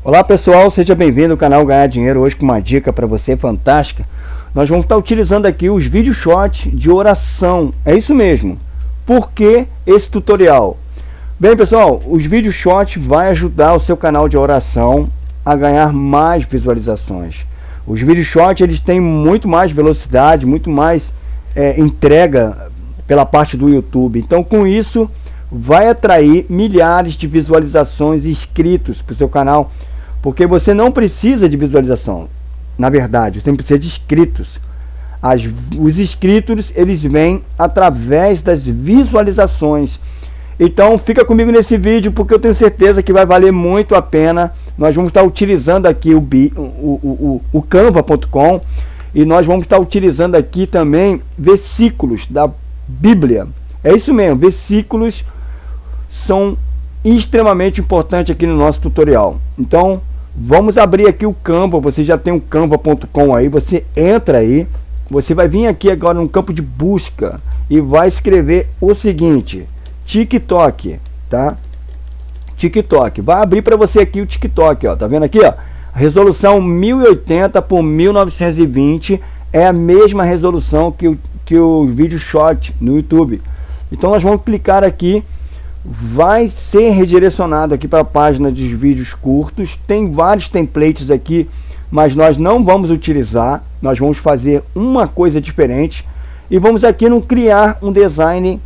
Olá pessoal, seja bem-vindo ao canal Ganhar Dinheiro. Hoje com uma dica para você fantástica. Nós vamos estar utilizando aqui os vídeos short de oração. É isso mesmo. Por que esse tutorial? Bem pessoal, os vídeos short vai ajudar o seu canal de oração a ganhar mais visualizações. Os vídeos short eles têm muito mais velocidade, muito mais entrega pela parte do YouTube. Então com isso vai atrair milhares de visualizações e inscritos para o seu canal, porque você não precisa de visualização, na verdade você precisa de inscritos. Os inscritos eles vêm através das visualizações. Então fica comigo nesse vídeo, porque eu tenho certeza que vai valer muito a pena. Nós vamos estar utilizando aqui o canva.com e nós vamos estar utilizando aqui também versículos da Bíblia. É isso mesmo, versículos são extremamente importantes aqui no nosso tutorial. Então vamos abrir aqui o Canva. Você já tem o canva.com aí, você entra aí, você vai vir aqui agora no campo de busca e vai escrever o seguinte: TikTok, tá? TikTok, vai abrir para você aqui o TikTok, ó, tá vendo aqui, ó, a resolução 1080 por 1920 é a mesma resolução que o vídeo short no YouTube. Então nós vamos clicar aqui, vai ser redirecionado aqui para a página dos vídeos curtos. Tem vários templates aqui, mas nós não vamos utilizar. Nós vamos fazer uma coisa diferente e vamos aqui no criar um design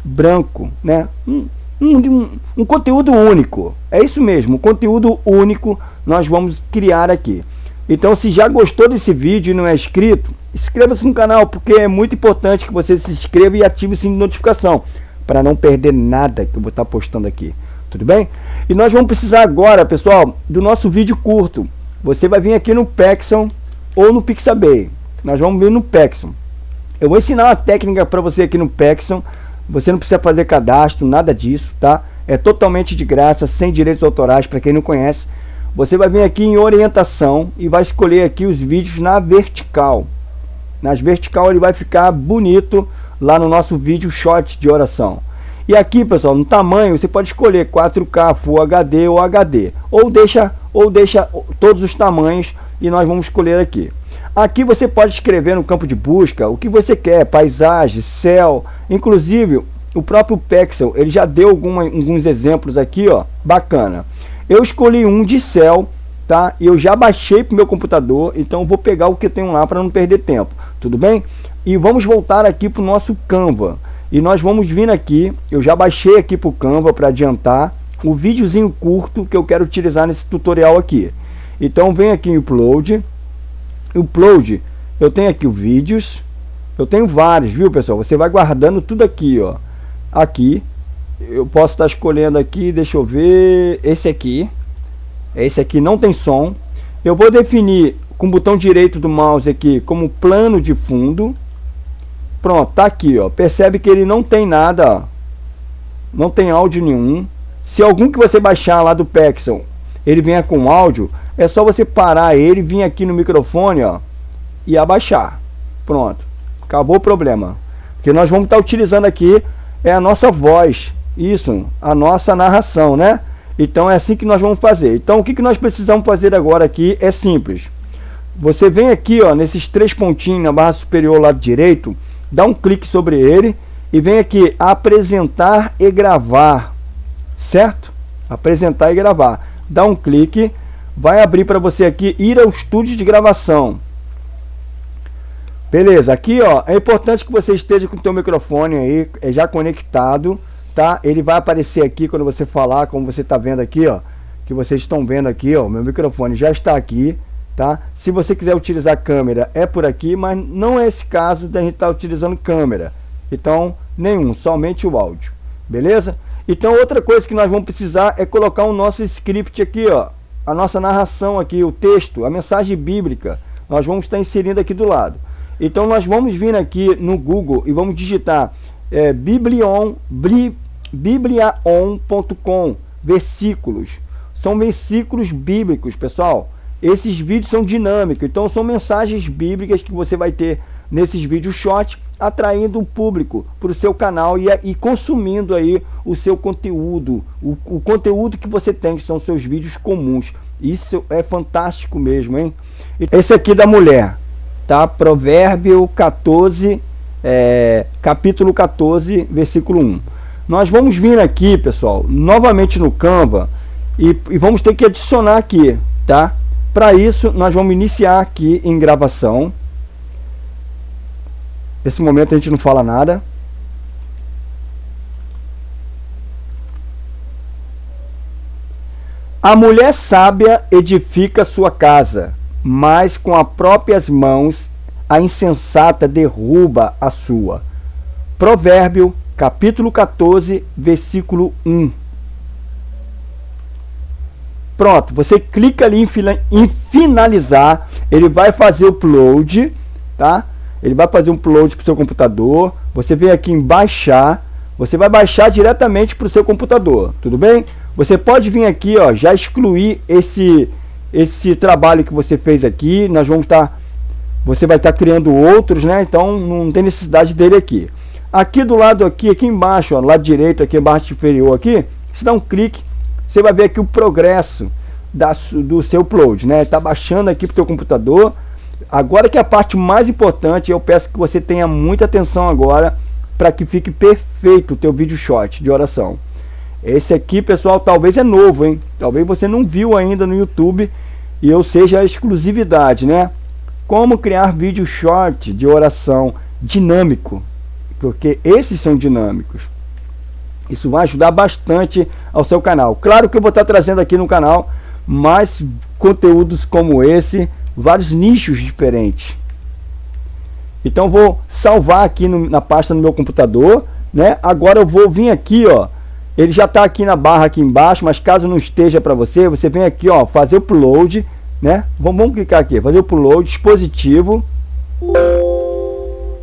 branco, né? Um conteúdo único. É isso mesmo, um conteúdo único nós vamos criar aqui. Então se já gostou desse vídeo e não é inscrito, inscreva-se no canal, porque é muito importante que você se inscreva e ative o sininho de notificação para não perder nada que eu vou estar postando aqui, tudo bem? E nós vamos precisar agora, pessoal, do nosso vídeo curto. Você vai vir aqui no Pexel ou no Pixabay. Nós vamos vir no Pexel. Eu vou ensinar uma técnica para você aqui no Pexel. Você não precisa fazer cadastro, nada disso, tá? É totalmente de graça, sem direitos autorais, para quem não conhece. Você vai vir aqui em orientação e vai escolher aqui os vídeos na vertical. Nas vertical ele vai ficar bonito lá no nosso vídeo short de oração. E aqui, pessoal, no tamanho você pode escolher 4K, Full HD ou HD, ou deixa todos os tamanhos e nós vamos escolher aqui. Aqui você pode escrever no campo de busca o que você quer, paisagem, céu. Inclusive o próprio Pexel ele já deu alguns exemplos aqui, ó, bacana. Eu escolhi um de céu, tá? E eu já baixei para o meu computador, então eu vou pegar o que eu tenho lá para não perder tempo, tudo bem? E vamos voltar aqui para o nosso Canva. E nós vamos vir aqui, eu já baixei aqui para o Canva para adiantar o videozinho curto que eu quero utilizar nesse tutorial aqui. Então vem aqui em Upload. Upload, eu tenho aqui os vídeos, eu tenho vários, viu pessoal? Você vai guardando tudo aqui, ó. Aqui, eu posso estar escolhendo aqui, deixa eu ver, esse aqui não tem som. Eu vou definir com o botão direito do mouse aqui como plano de fundo. Pronto, tá aqui, ó. Percebe que ele não tem nada, ó. Não tem áudio nenhum. Se algum que você baixar lá do Pexel, ele venha com áudio, é só você parar ele, vir aqui no microfone, ó, e abaixar. Pronto, acabou o problema. O que nós vamos estar utilizando aqui é a nossa voz, isso, a nossa narração, né? Então é assim que nós vamos fazer. Então o que nós precisamos fazer agora aqui é simples. Você vem aqui, ó, nesses três pontinhos na barra superior lado direito, dá um clique sobre ele e vem aqui apresentar e gravar, certo? Apresentar e gravar. Dá um clique, vai abrir para você aqui ir ao estúdio de gravação. Beleza, aqui ó, é importante que você esteja com o teu microfone aí já conectado, tá? Ele vai aparecer aqui quando você falar, como você está vendo aqui, ó, que vocês estão vendo aqui, ó, meu microfone já está aqui, tá? Se você quiser utilizar câmera é por aqui, mas não é esse caso da gente estar utilizando câmera. Então, nenhum, somente o áudio. Beleza? Então, outra coisa que nós vamos precisar é colocar o nosso script aqui, ó, a nossa narração aqui, o texto, a mensagem bíblica. Nós vamos estar inserindo aqui do lado. Então, nós vamos vir aqui no Google e vamos digitar bibliaon.com, versículos. São versículos bíblicos, pessoal. Esses vídeos são dinâmicos, então são mensagens bíblicas que você vai ter nesses vídeos short atraindo um público para o seu canal e consumindo aí o seu conteúdo, o conteúdo que você tem, que são seus vídeos comuns. Isso é fantástico mesmo, hein? Esse aqui da mulher, tá? Provérbio 14, capítulo 14, versículo 1. Nós vamos vir aqui, pessoal, novamente no Canva e vamos ter que adicionar aqui, tá? Para isso, nós vamos iniciar aqui em gravação. Nesse momento a gente não fala nada. A mulher sábia edifica sua casa, mas com as próprias mãos a insensata derruba a sua. Provérbio, capítulo 14, versículo 1. Pronto, você clica ali em finalizar, ele vai fazer o upload, tá? Ele vai fazer um upload para o seu computador. Você vem aqui em baixar, você vai baixar diretamente para o seu computador, tudo bem? Você pode vir aqui, ó, já excluir esse trabalho que você fez aqui. Nós vamos você vai estar criando outros, né? Então não tem necessidade dele aqui. Aqui do lado aqui embaixo, ó, lado direito, aqui embaixo inferior aqui, você dá um clique, você vai ver aqui o progresso do seu upload, né? Tá baixando aqui para o teu computador. Agora que é a parte mais importante, eu peço que você tenha muita atenção agora para que fique perfeito o teu vídeo short de oração. Esse aqui, pessoal, talvez é novo, hein? Talvez você não viu ainda no YouTube e eu seja a exclusividade, né? Como criar vídeo short de oração dinâmico, porque esses são dinâmicos. Isso vai ajudar bastante ao seu canal. Claro que eu vou estar trazendo aqui no canal mais conteúdos como esse, vários nichos diferentes. Então vou salvar aqui na pasta no meu computador, né? Agora eu vou vir aqui, ó. Ele já está aqui na barra aqui embaixo, mas caso não esteja para você, você vem aqui, ó, fazer upload, né? Vamos clicar aqui, fazer upload, dispositivo.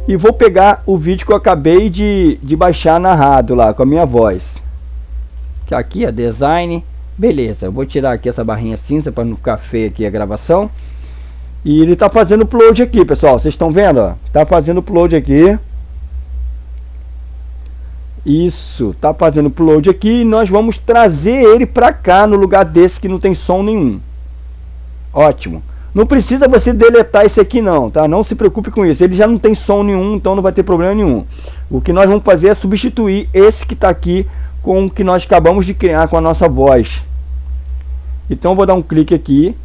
E vou pegar o vídeo que eu acabei de baixar narrado lá, com a minha voz. Que aqui é design, beleza. Eu vou tirar aqui essa barrinha cinza para não ficar feia aqui a gravação. E ele está fazendo upload aqui, pessoal. Vocês estão vendo, ó? Tá fazendo upload aqui. Isso, tá fazendo upload aqui. E nós vamos trazer ele para cá, no lugar desse que não tem som nenhum. Ótimo. Não precisa você deletar esse aqui não, tá? Não se preocupe com isso. Ele já não tem som nenhum, então não vai ter problema nenhum. O que nós vamos fazer é substituir esse que está aqui com o que nós acabamos de criar com a nossa voz. Então eu vou dar um clique aqui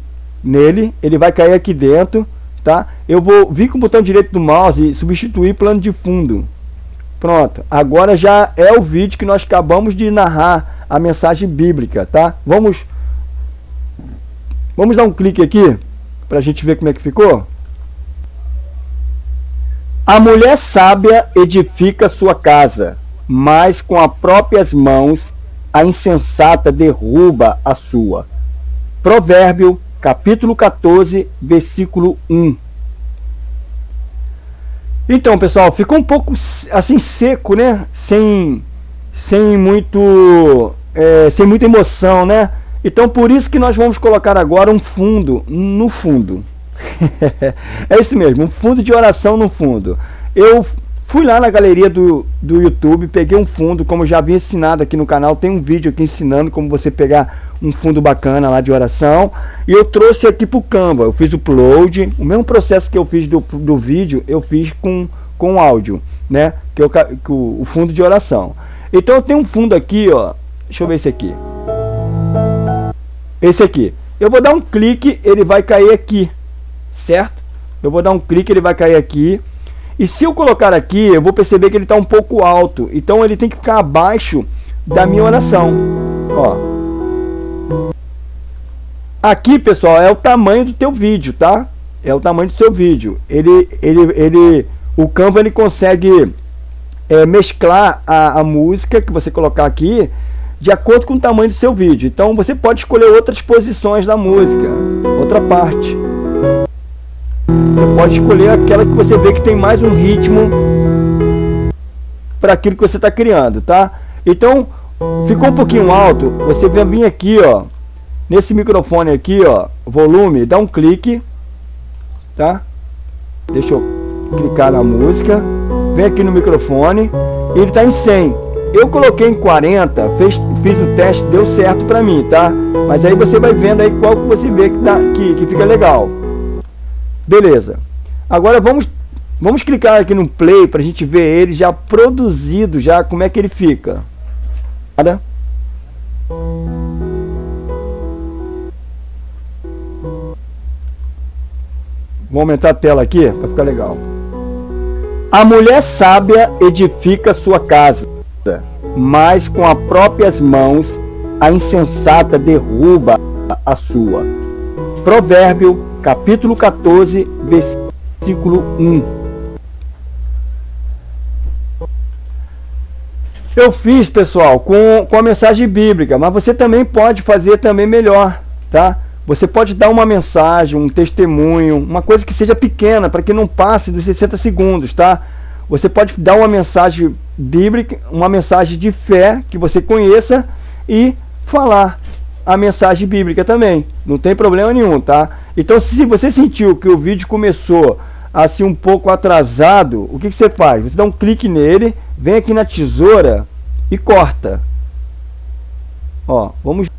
nele, ele vai cair aqui dentro, tá? Eu vou vir com o botão direito do mouse e substituir plano de fundo. Pronto, agora já é o vídeo que nós acabamos de narrar a mensagem bíblica, tá? Vamos dar um clique aqui para a gente ver como é que ficou. A mulher sábia edifica sua casa, mas com as próprias mãos a insensata derruba a sua. Provérbio, capítulo 14, versículo 1. Então, pessoal, ficou um pouco assim seco, né? Sem muita emoção, né? Então, por isso que nós vamos colocar agora um fundo no fundo. É isso mesmo, um fundo de oração no fundo. Eu fui lá na galeria do YouTube, peguei um fundo, como eu já havia ensinado aqui no canal, tem um vídeo aqui ensinando como você pegar um fundo bacana lá de oração, e eu trouxe aqui para o Canva. Eu fiz o upload, o mesmo processo que eu fiz do vídeo, eu fiz com áudio, né? O fundo de oração. Então eu tenho um fundo aqui, ó, deixa eu ver esse aqui. Esse aqui, eu vou dar um clique, ele vai cair aqui, certo? Eu vou dar um clique, ele vai cair aqui. E se eu colocar aqui, eu vou perceber que ele está um pouco alto. Então ele tem que ficar abaixo da minha oração. Ó. Aqui, pessoal, é o tamanho do teu vídeo, tá? É o tamanho do seu vídeo. O Canva ele consegue mesclar a música que você colocar aqui de acordo com o tamanho do seu vídeo. Então você pode escolher outras posições da música, outra parte. Você pode escolher aquela que você vê que tem mais um ritmo para aquilo que você está criando, tá? Então, ficou um pouquinho alto, você vai vir aqui, ó, nesse microfone aqui, ó, volume, dá um clique, tá? Deixa eu clicar na música. vem aqui no microfone, e ele está em 100. Eu coloquei em 40, fiz o teste, deu certo para mim, tá? Mas aí você vai vendo aí qual que você vê que fica legal. Beleza. Agora vamos clicar aqui no play para a gente ver ele já produzido, já como é que ele fica. Vou aumentar a tela aqui para ficar legal. A mulher sábia edifica sua casa, mas com as próprias mãos a insensata derruba a sua. Provérbio, capítulo 14, versículo 1. Eu fiz, pessoal, com a mensagem bíblica, mas você também pode fazer também melhor, tá? Você pode dar uma mensagem, um testemunho, uma coisa que seja pequena, para que não passe dos 60 segundos, tá? Você pode dar uma mensagem bíblica, uma mensagem de fé que você conheça e falar a mensagem bíblica também. Não tem problema nenhum, tá? Então, se você sentiu que o vídeo começou assim um pouco atrasado, o que você faz? Você dá um clique nele, vem aqui na tesoura e corta. Ó, vamos.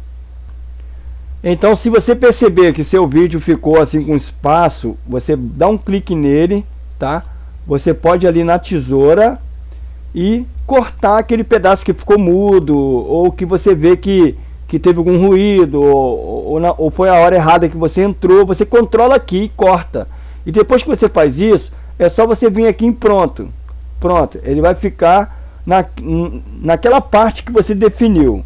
Então, se você perceber que seu vídeo ficou assim com espaço, você dá um clique nele, tá? Você pode ali na tesoura e cortar aquele pedaço que ficou mudo, ou que você vê que teve algum ruído, ou foi a hora errada que você entrou. Você controla aqui e corta. E depois que você faz isso, é só você vir aqui em pronto. Pronto, ele vai ficar naquela parte que você definiu.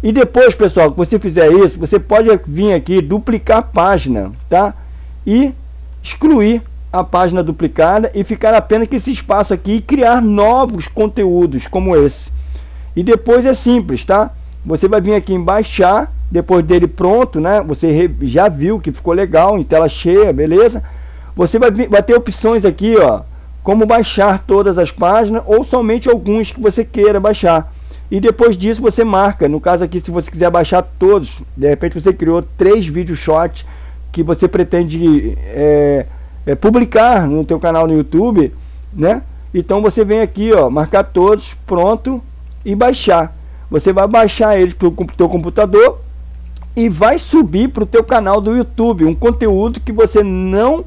E depois, pessoal, que você fizer isso, você pode vir aqui, duplicar a página, tá? E excluir a página duplicada e ficar apenas com esse espaço aqui e criar novos conteúdos como esse. E depois é simples, tá? Você vai vir aqui em baixar, depois dele pronto, né? Você já viu que ficou legal, em tela cheia, beleza? Você vai ter opções aqui, ó, como baixar todas as páginas ou somente alguns que você queira baixar. E depois disso você marca, no caso aqui, se você quiser baixar todos, de repente você criou 3 vídeos short que você pretende publicar no teu canal no YouTube, né? Então você vem aqui, ó, marcar todos, pronto, e baixar. Você vai baixar eles para o teu computador e vai subir para o teu canal do YouTube, um conteúdo que você não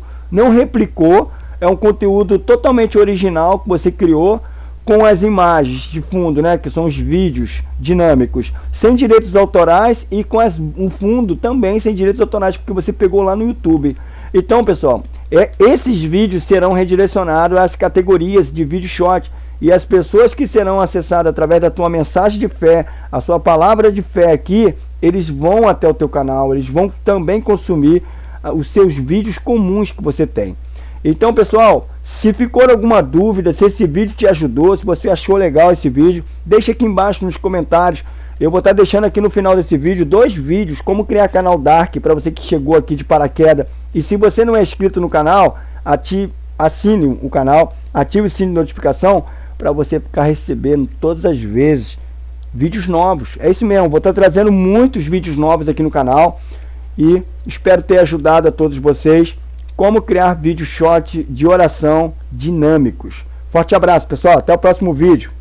replicou, é um conteúdo totalmente original que você criou, com as imagens de fundo, né, que são os vídeos dinâmicos, sem direitos autorais, e com um fundo também sem direitos autorais, porque você pegou lá no YouTube. Então, pessoal, esses vídeos serão redirecionados às categorias de vídeo short, e as pessoas que serão acessadas através da tua mensagem de fé, a sua palavra de fé aqui, eles vão até o teu canal, eles vão também consumir os seus vídeos comuns que você tem. Então, pessoal, se ficou alguma dúvida, se esse vídeo te ajudou, se você achou legal esse vídeo, deixa aqui embaixo nos comentários. Eu vou estar deixando aqui no final desse vídeo 2 vídeos, como criar canal Dark, para você que chegou aqui de paraquedas. E se você não é inscrito no canal, assine o canal, ative o sininho de notificação, para você ficar recebendo todas as vezes vídeos novos. É isso mesmo, vou estar trazendo muitos vídeos novos aqui no canal, e espero ter ajudado a todos vocês como criar vídeos short de oração dinâmicos. Forte abraço, pessoal, até o próximo vídeo.